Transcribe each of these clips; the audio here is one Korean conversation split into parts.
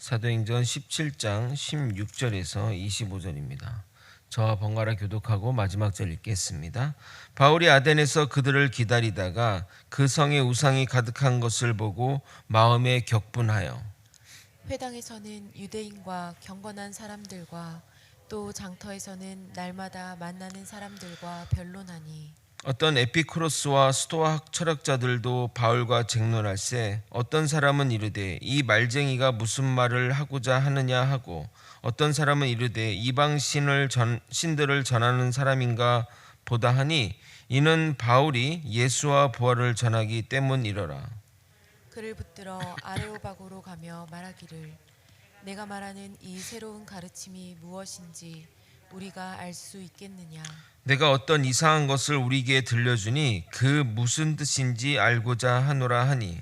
사도행전 17장 16절에서 25절입니다. 저와 번갈아 교독하고 마지막 절 읽겠습니다. 바울이 아덴에서 그들을 기다리다가 그 성에 우상이 가득한 것을 보고 마음에 격분하여 회당에서는 유대인과 경건한 사람들과 또 장터에서는 날마다 만나는 사람들과 변론하니 어떤 에피쿠로스와 스토아 철학자들도 바울과 쟁론할세 어떤 사람은 이르되 이 말쟁이가 무슨 말을 하고자 하느냐 하고 어떤 사람은 이르되 이방 신들을 전하는 사람인가 보다 하니 이는 바울이 예수와 부활을 전하기 때문이러라. 그를 붙들어 아레오바고로 가며 말하기를 내가 말하는 이 새로운 가르침이 무엇인지 우리가 알 수 있겠느냐. 내가 어떤 이상한 것을 우리에게 들려주니 그 무슨 뜻인지 알고자 하노라 하니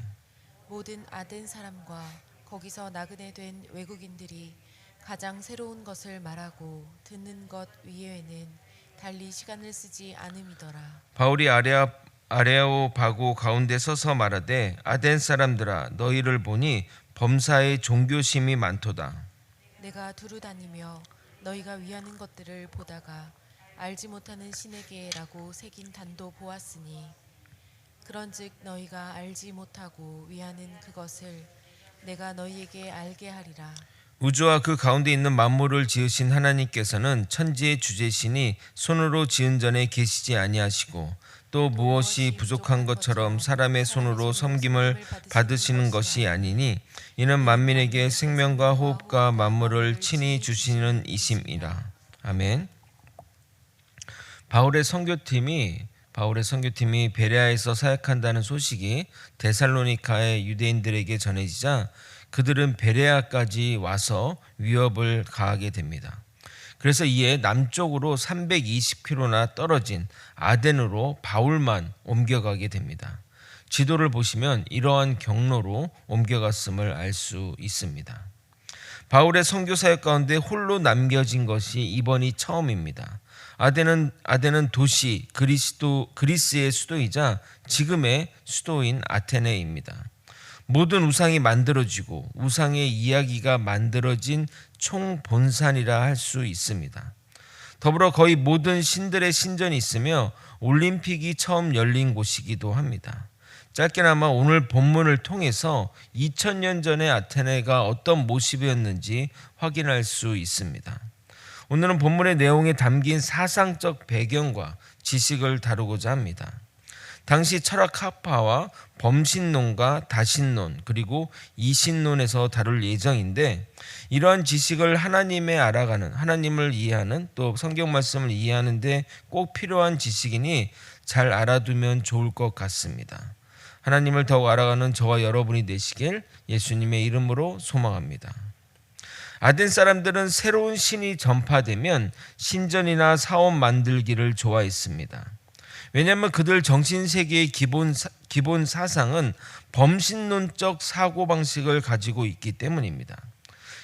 모든 아덴 사람과 거기서 나그네 된 외국인들이 가장 새로운 것을 말하고 듣는 것 위에는 달리 시간을 쓰지 않음이더라. 바울이 아레오바고 가운데 서서 말하되 아덴 사람들아 너희를 보니 범사에 종교심이 많도다. 내가 두루 다니며 너희가 위하는 것들을 보다가 알지 못하는 신에게라고 새긴 단도 보았으니 그런즉 너희가 알지 못하고 위하는 그것을 내가 너희에게 알게 하리라. 우주와 그 가운데 있는 만물을 지으신 하나님께서는 천지의 주제시니 손으로 지은 전에 계시지 아니하시고 또 무엇이 부족한 것처럼 사람의 손으로 섬김을 받으시는 것이 아니니 이는 만민에게 생명과 호흡과 만물을 친히 주시는 이심이라. 아멘. 바울의 선교팀이 베레아에서 사역한다는 소식이 데살로니카의 유대인들에게 전해지자 그들은 베레아까지 와서 위협을 가하게 됩니다. 그래서 이에 남쪽으로 320km나 떨어진 아덴으로 바울만 옮겨가게 됩니다. 지도를 보시면 이러한 경로로 옮겨갔음을 알 수 있습니다. 바울의 선교 사역 가운데 홀로 남겨진 것이 이번이 처음입니다. 아덴은 도시 그리스의 수도이자 지금의 수도인 아테네입니다. 모든 우상이 만들어지고 우상의 이야기가 만들어진 총본산이라 할 수 있습니다. 더불어 거의 모든 신들의 신전이 있으며 올림픽이 처음 열린 곳이기도 합니다. 짧게나마 오늘 본문을 통해서 2000년 전의 아테네가 어떤 모습이었는지 확인할 수 있습니다. 오늘은 본문의 내용에 담긴 사상적 배경과 지식을 다루고자 합니다. 당시 철학학파와 범신론과 다신론 그리고 이신론에서 다룰 예정인데 이러한 지식을 하나님을 이해하는 또 성경 말씀을 이해하는 데 꼭 필요한 지식이니 잘 알아두면 좋을 것 같습니다. 하나님을 더욱 알아가는 저와 여러분이 되시길 예수님의 이름으로 소망합니다. 아덴 사람들은 새로운 신이 전파되면 신전이나 사원 만들기를 좋아했습니다. 왜냐하면 그들 정신세계의 기본 사상은 범신론적 사고방식을 가지고 있기 때문입니다.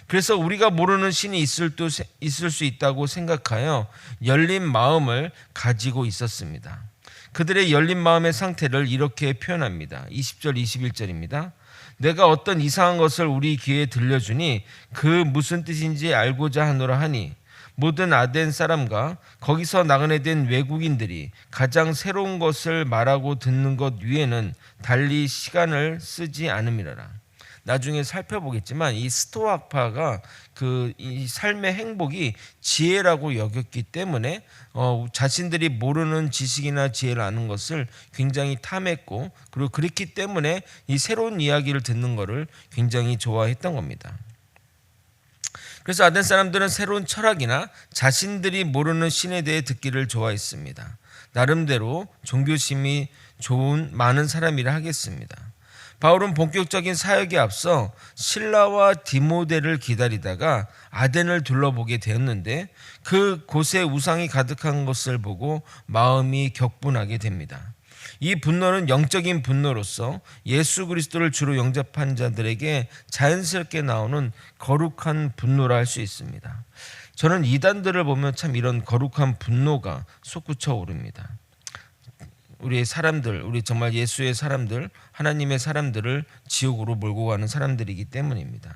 그래서 우리가 모르는 신이 있을 수 있다고 생각하여 열린 마음을 가지고 있었습니다. 그들의 열린 마음의 상태를 이렇게 표현합니다. 20절 21절입니다. 내가 어떤 이상한 것을 우리 귀에 들려주니 그 무슨 뜻인지 알고자 하노라 하니 모든 아덴 사람과 거기서 나그네 된 외국인들이 가장 새로운 것을 말하고 듣는 것 위에는 달리 시간을 쓰지 않음이라라. 나중에 살펴보겠지만 이 스토아파가 이 삶의 행복이 지혜라고 여겼기 때문에 자신들이 모르는 지식이나 지혜를 아는 것을 굉장히 탐했고 그리고 그렇기 때문에 이 새로운 이야기를 듣는 것을 굉장히 좋아했던 겁니다. 그래서 아덴 사람들은 새로운 철학이나 자신들이 모르는 신에 대해 듣기를 좋아했습니다. 나름대로 종교심이 좋은 많은 사람이라 하겠습니다. 바울은 본격적인 사역에 앞서 실라와 디모데를 기다리다가 아덴을 둘러보게 되었는데 그 곳에 우상이 가득한 것을 보고 마음이 격분하게 됩니다. 이 분노는 영적인 분노로서 예수 그리스도를 주로 영접한 자들에게 자연스럽게 나오는 거룩한 분노라 할 수 있습니다. 저는 이단들을 보면 참 이런 거룩한 분노가 솟구쳐 오릅니다. 우리 정말 예수의 사람들, 하나님의 사람들을 지옥으로 몰고 가는 사람들이기 때문입니다.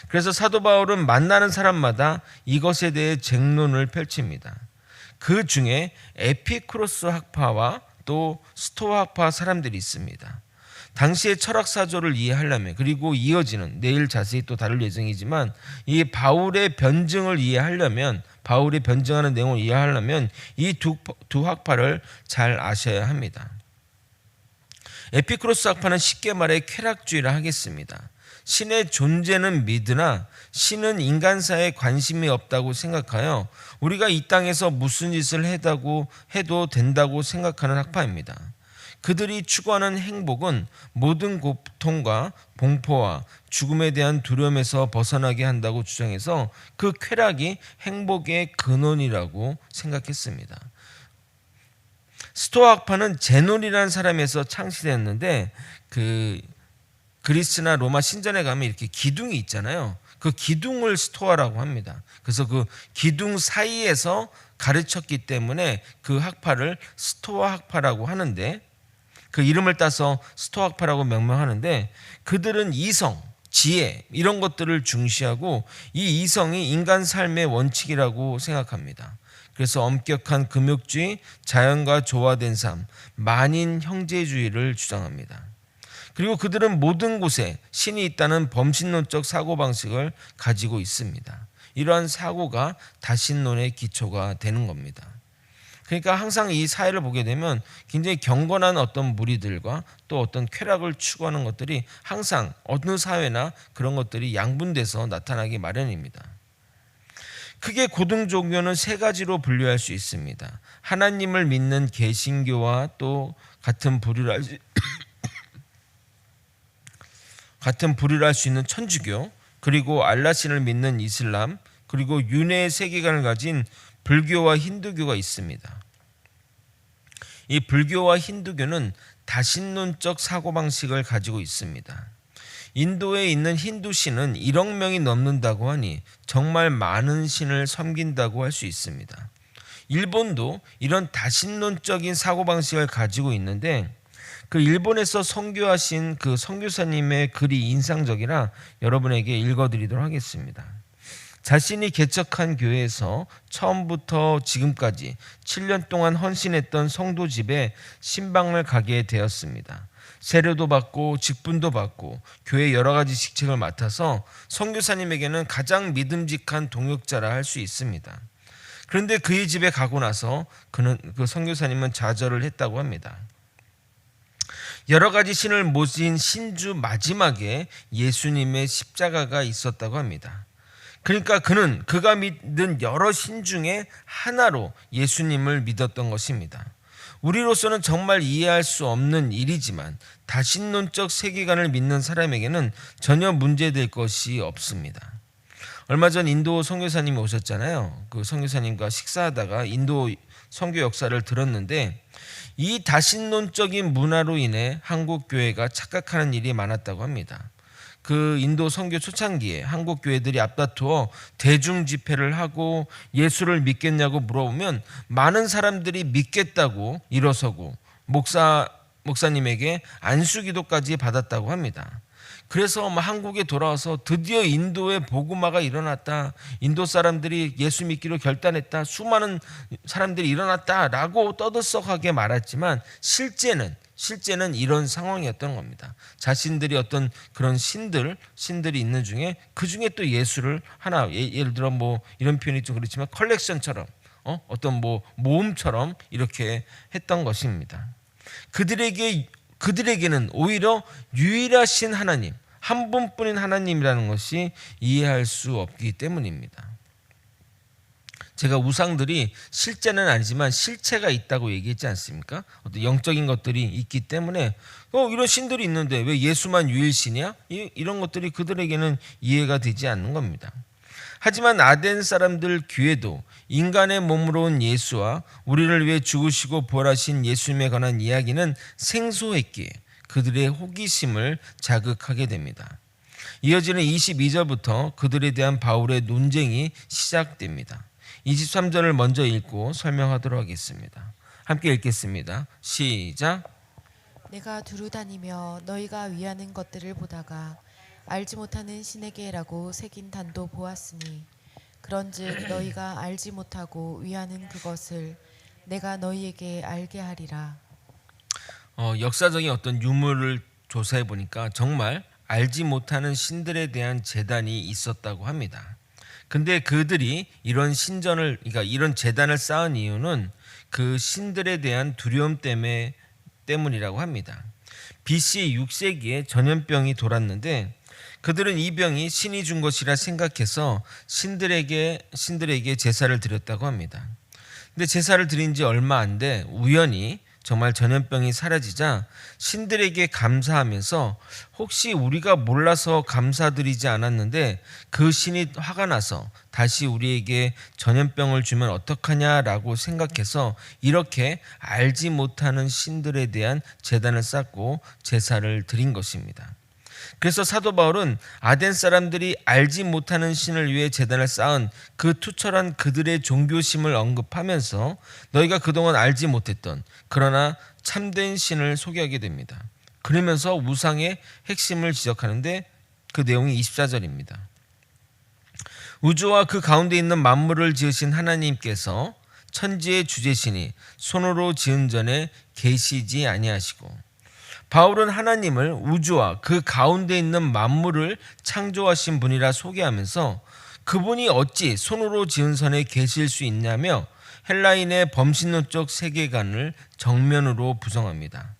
그래서 사도 바울은 만나는 사람마다 이것에 대해 쟁론을 펼칩니다. 그 중에 에피쿠로스 학파와 또 스토아 학파 사람들이 있습니다. 당시의 철학 사조를 이해하려면, 그리고 이어지는 내일 자세히 또 다룰 예정이지만, 이 바울의 변증을 이해하려면, 바울이 변증하는 내용을 이해하려면 이 두 학파를 잘 아셔야 합니다. 에피쿠로스 학파는 쉽게 말해 쾌락주의라 하겠습니다. 신의 존재는 믿으나 신은 인간사에 관심이 없다고 생각하여 우리가 이 땅에서 무슨 짓을 해도 된다고 생각하는 학파입니다. 그들이 추구하는 행복은 모든 고통과 공포와 죽음에 대한 두려움에서 벗어나게 한다고 주장해서 그 쾌락이 행복의 근원이라고 생각했습니다. 스토아 학파는 제논이라는 사람에서 창시됐는데, 그 그리스나 로마 신전에 가면 이렇게 기둥이 있잖아요. 그 기둥을 스토아라고 합니다. 그래서 그 기둥 사이에서 가르쳤기 때문에 그 학파를 스토아 학파라고 하는데, 그 이름을 따서 스토아 학파라고 명명하는데, 그들은 이성, 지혜 이런 것들을 중시하고 이 이성이 인간 삶의 원칙이라고 생각합니다. 그래서 엄격한 금욕주의, 자연과 조화된 삶, 만인 형제주의를 주장합니다. 그리고 그들은 모든 곳에 신이 있다는 범신론적 사고방식을 가지고 있습니다. 이러한 사고가 다신론의 기초가 되는 겁니다. 그러니까 항상 이 사회를 보게 되면 굉장히 경건한 어떤 무리들과 또 어떤 쾌락을 추구하는 것들이 항상 어느 사회나 그런 것들이 양분돼서 나타나기 마련입니다. 크게 고등 종교는 세 가지로 분류할 수 있습니다. 하나님을 믿는 개신교와 또 같은 부류를 할 수 있는 천주교, 그리고 알라신을 믿는 이슬람, 그리고 윤회의 세계관을 가진 불교와 힌두교가 있습니다. 이 불교와 힌두교는 다신론적 사고방식을 가지고 있습니다. 인도에 있는 힌두 신은 1억 명이 넘는다고 하니 정말 많은 신을 섬긴다고 할 수 있습니다. 일본도 이런 다신론적인 사고방식을 가지고 있는데, 그 일본에서 선교하신 그 선교사님의 글이 인상적이라 여러분에게 읽어드리도록 하겠습니다. 자신이 개척한 교회에서 처음부터 지금까지 7년 동안 헌신했던 성도 집에 신방을 가게 되었습니다. 세례도 받고 직분도 받고 교회 여러 가지 직책을 맡아서 선교사님에게는 가장 믿음직한 동역자라 할 수 있습니다. 그런데 그의 집에 가고 나서 그 선교사님은 좌절을 했다고 합니다. 여러 가지 신을 모신 신주 마지막에 예수님의 십자가가 있었다고 합니다. 그러니까 그가 믿은 여러 신 중에 하나로 예수님을 믿었던 것입니다. 우리로서는 정말 이해할 수 없는 일이지만 다신론적 세계관을 믿는 사람에게는 전혀 문제될 것이 없습니다. 얼마 전 인도 선교사님이 오셨잖아요. 그 선교사님과 식사하다가 인도 선교 역사를 들었는데, 이 다신론적인 문화로 인해 한국 교회가 착각하는 일이 많았다고 합니다. 그 인도 선교 초창기에 한국 교회들이 앞다투어 대중 집회를 하고 예수를 믿겠냐고 물어보면 많은 사람들이 믿겠다고 일어서고 목사님에게 안수기도까지 받았다고 합니다. 그래서 한국에 돌아와서 드디어 인도에 복음화가 일어났다, 인도 사람들이 예수 믿기로 결단했다, 수많은 사람들이 일어났다라고 떠들썩하게 말했지만 실제는 이런 상황이었던 겁니다. 자신들이 어떤 그런 신들이 있는 중에 그 중에 또 예수를 하나, 예를 들어 이런 표현이 좀 그렇지만 컬렉션처럼 어떤 모음처럼 이렇게 했던 것입니다. 그들에게는 오히려 유일하신 하나님, 한 분뿐인 하나님이라는 것이 이해할 수 없기 때문입니다. 제가 우상들이 실제는 아니지만 실체가 있다고 얘기했지 않습니까? 어떤 영적인 것들이 있기 때문에 이런 신들이 있는데 왜 예수만 유일신이야? 이런 것들이 그들에게는 이해가 되지 않는 겁니다. 하지만 아덴 사람들 귀에도 인간의 몸으로 온 예수와 우리를 위해 죽으시고 부활하신 예수님에 관한 이야기는 생소했기에 그들의 호기심을 자극하게 됩니다. 이어지는 22절부터 그들에 대한 바울의 논쟁이 시작됩니다. 23절을 먼저 읽고 설명하도록 하겠습니다. 함께 읽겠습니다. 시작. 내가 두루 다니며 너희가 위하는 것들을 보다가 알지 못하는 신에게라고 새긴 단도 보았으니 그런즉 너희가 알지 못하고 위하는 그것을 내가 너희에게 알게 하리라. 역사적인 어떤 유물을 조사해 보니까 정말 알지 못하는 신들에 대한 제단이 있었다고 합니다. 근데 그들이 이런 그러니까 이런 제단을 쌓은 이유는 그 신들에 대한 두려움 때문이라고 합니다. BC 6세기에 전염병이 돌았는데 그들은 이 병이 신이 준 것이라 생각해서 신들에게 제사를 드렸다고 합니다. 근데 제사를 드린 지 얼마 안 돼 우연히 정말 전염병이 사라지자 신들에게 감사하면서 혹시 우리가 몰라서 감사드리지 않았는데 그 신이 화가 나서 다시 우리에게 전염병을 주면 어떡하냐라고 생각해서 이렇게 알지 못하는 신들에 대한 제단을 쌓고 제사를 드린 것입니다. 그래서 사도 바울은 아덴 사람들이 알지 못하는 신을 위해 제단을 쌓은 그 투철한 그들의 종교심을 언급하면서 너희가 그동안 알지 못했던 그러나 참된 신을 소개하게 됩니다. 그러면서 우상의 핵심을 지적하는데 그 내용이 24절입니다. 우주와 그 가운데 있는 만물을 지으신 하나님께서 천지의 주제시니 손으로 지은 전에 계시지 아니하시고, 바울은 하나님을 우주와 그 가운데 있는 만물을 창조하신 분이라 소개하면서 그분이 어찌 손으로 지은 선에 계실 수 있냐며 헬라인의 범신론적 세계관을 정면으로 부정합니다.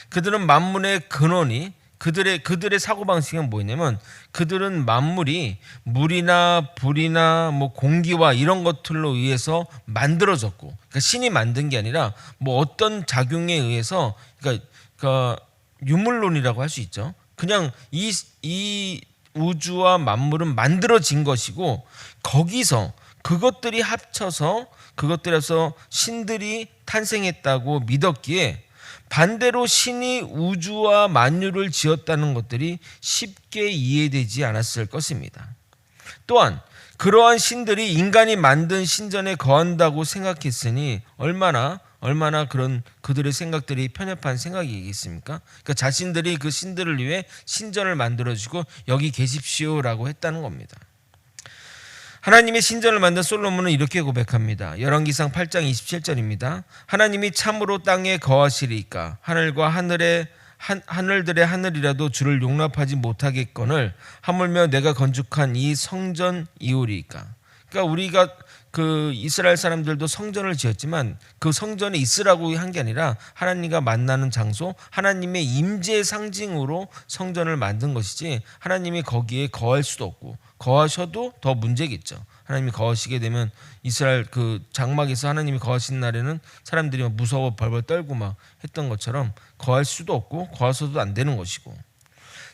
그들은 만물의 근원이 그들의 사고방식은 뭐냐면 그들은 만물이 물이나 불이나 공기와 이런 것들로 의해서 만들어졌고, 그러니까 신이 만든 게 아니라 어떤 작용에 의해서 그러니까 유물론이라고 할 수 있죠. 그냥 이 우주와 만물은 만들어진 것이고 거기서 그것들이 합쳐서 그것들에서 신들이 탄생했다고 믿었기에 반대로 신이 우주와 만유를 지었다는 것들이 쉽게 이해되지 않았을 것입니다. 또한 그러한 신들이 인간이 만든 신전에 거한다고 생각했으니 얼마나 그런 그들의 생각들이 편협한 생각이겠습니까? 그러니까 자신들이 그 신들을 위해 신전을 만들어주고 여기 계십시오라고 했다는 겁니다. 하나님의 신전을 만든 솔로몬은 이렇게 고백합니다. 열왕기상 8장 27절입니다. 하나님이 참으로 땅에 거하시리이까 하늘과 하늘들의 하늘이라도 주를 용납하지 못하겠거늘 하물며 내가 건축한 이 성전 이오리이까. 그러니까 우리가 그 이스라엘 사람들도 성전을 지었지만 그 성전에 있으라고 한 게 아니라 하나님과 만나는 장소, 하나님의 임재의 상징으로 성전을 만든 것이지 하나님이 거기에 거할 수도 없고 거하셔도 더 문제겠죠. 하나님이 거하시게 되면 이스라엘 그 장막에서 하나님이 거하신 날에는 사람들이 무서워 벌벌 떨고 막 했던 것처럼 거할 수도 없고 거하셔도 안 되는 것이고,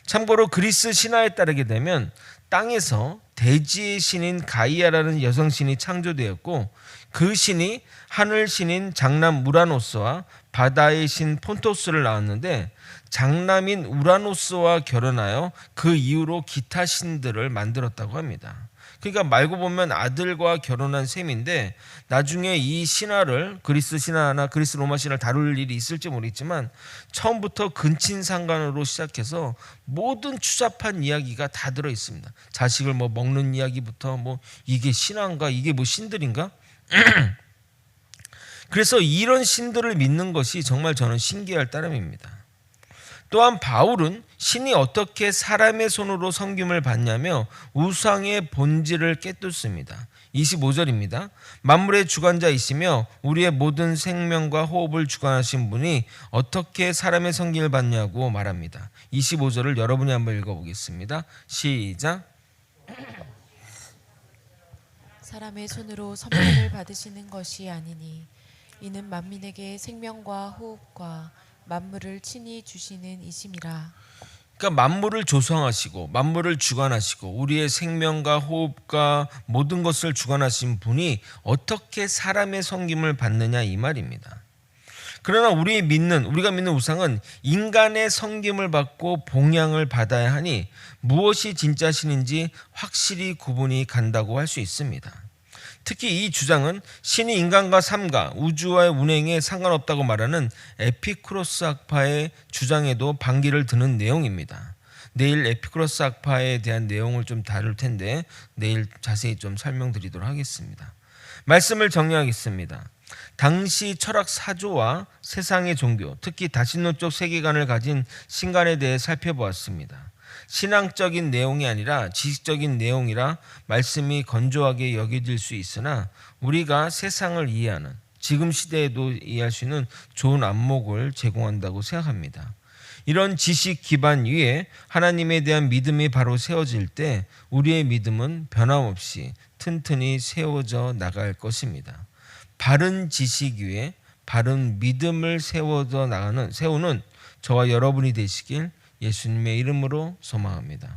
참고로 그리스 신화에 따르게 되면 땅에서 대지의 신인 가이아라는 여성신이 창조되었고 그 신이 하늘 신인 장남 우라노스와 바다의 신 폰토스를 낳았는데 장남인 우라노스와 결혼하여 그 이후로 기타 신들을 만들었다고 합니다. 그러니까 말고 보면 아들과 결혼한 셈인데 나중에 이 신화를 그리스 신화나 그리스 로마 신화를 다룰 일이 있을지 모르겠지만 처음부터 근친상간으로 시작해서 모든 추잡한 이야기가 다 들어 있습니다. 자식을 먹는 이야기부터 이게 신화인가 이게 신들인가 그래서 이런 신들을 믿는 것이 정말 저는 신기할 따름입니다. 또한 바울은 신이 어떻게 사람의 손으로 섬김을 받냐며 우상의 본질을 깨뚫습니다. 25절입니다. 만물의 주관자이시며 우리의 모든 생명과 호흡을 주관하신 분이 어떻게 사람의 섬김을 받냐고 말합니다. 25절을 여러분이 한번 읽어보겠습니다. 시작. 사람의 손으로 섬김을 받으시는 것이 아니니 이는 만민에게 생명과 호흡과 만물을 친히 주시는 이심이라. 그러니까 만물을 조성하시고 만물을 주관하시고 우리의 생명과 호흡과 모든 것을 주관하신 분이 어떻게 사람의 섬김을 받느냐 이 말입니다. 그러나 우리가 믿는 우상은 인간의 섬김을 받고 봉양을 받아야 하니 무엇이 진짜 신인지 확실히 구분이 간다고 할 수 있습니다. 특히 이 주장은 신이 인간과 삶과 우주와의 운행에 상관없다고 말하는 에피쿠로스 학파의 주장에도 반기를 드는 내용입니다. 내일 에피쿠로스 학파에 대한 내용을 좀 다룰 텐데 내일 자세히 좀 설명드리도록 하겠습니다. 말씀을 정리하겠습니다. 당시 철학 사조와 세상의 종교, 특히 다신론적 세계관을 가진 신간에 대해 살펴보았습니다. 신앙적인 내용이 아니라 지식적인 내용이라 말씀이 건조하게 여겨질 수 있으나 우리가 세상을 이해하는, 지금 시대에도 이해할 수 있는 좋은 안목을 제공한다고 생각합니다. 이런 지식 기반 위에 하나님에 대한 믿음이 바로 세워질 때 우리의 믿음은 변함없이 튼튼히 세워져 나갈 것입니다. 바른 지식 위에 바른 믿음을 세우는 저와 여러분이 되시길 예수님의 이름으로 소망합니다.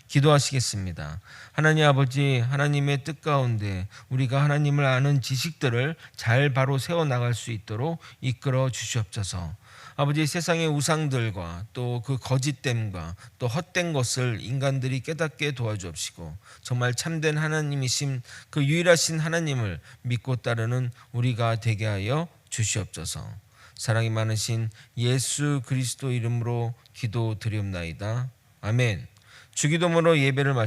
기도하시겠습니다. 하나님 아버지, 하나님의 뜻 가운데 우리가 하나님을 아는 지식들을 잘 바로 세워나갈 수 있도록 이끌어 주시옵소서. 아버지, 세상의 우상들과 또 그 거짓됨과 또 헛된 것을 인간들이 깨닫게 도와주옵시고 정말 참된 하나님이신 그 유일하신 하나님을 믿고 따르는 우리가 되게 하여 주시옵소서. 사랑이 많으신 예수 그리스도 이름으로 기도드리옵나이다. 아멘. 주기도문으로 예배를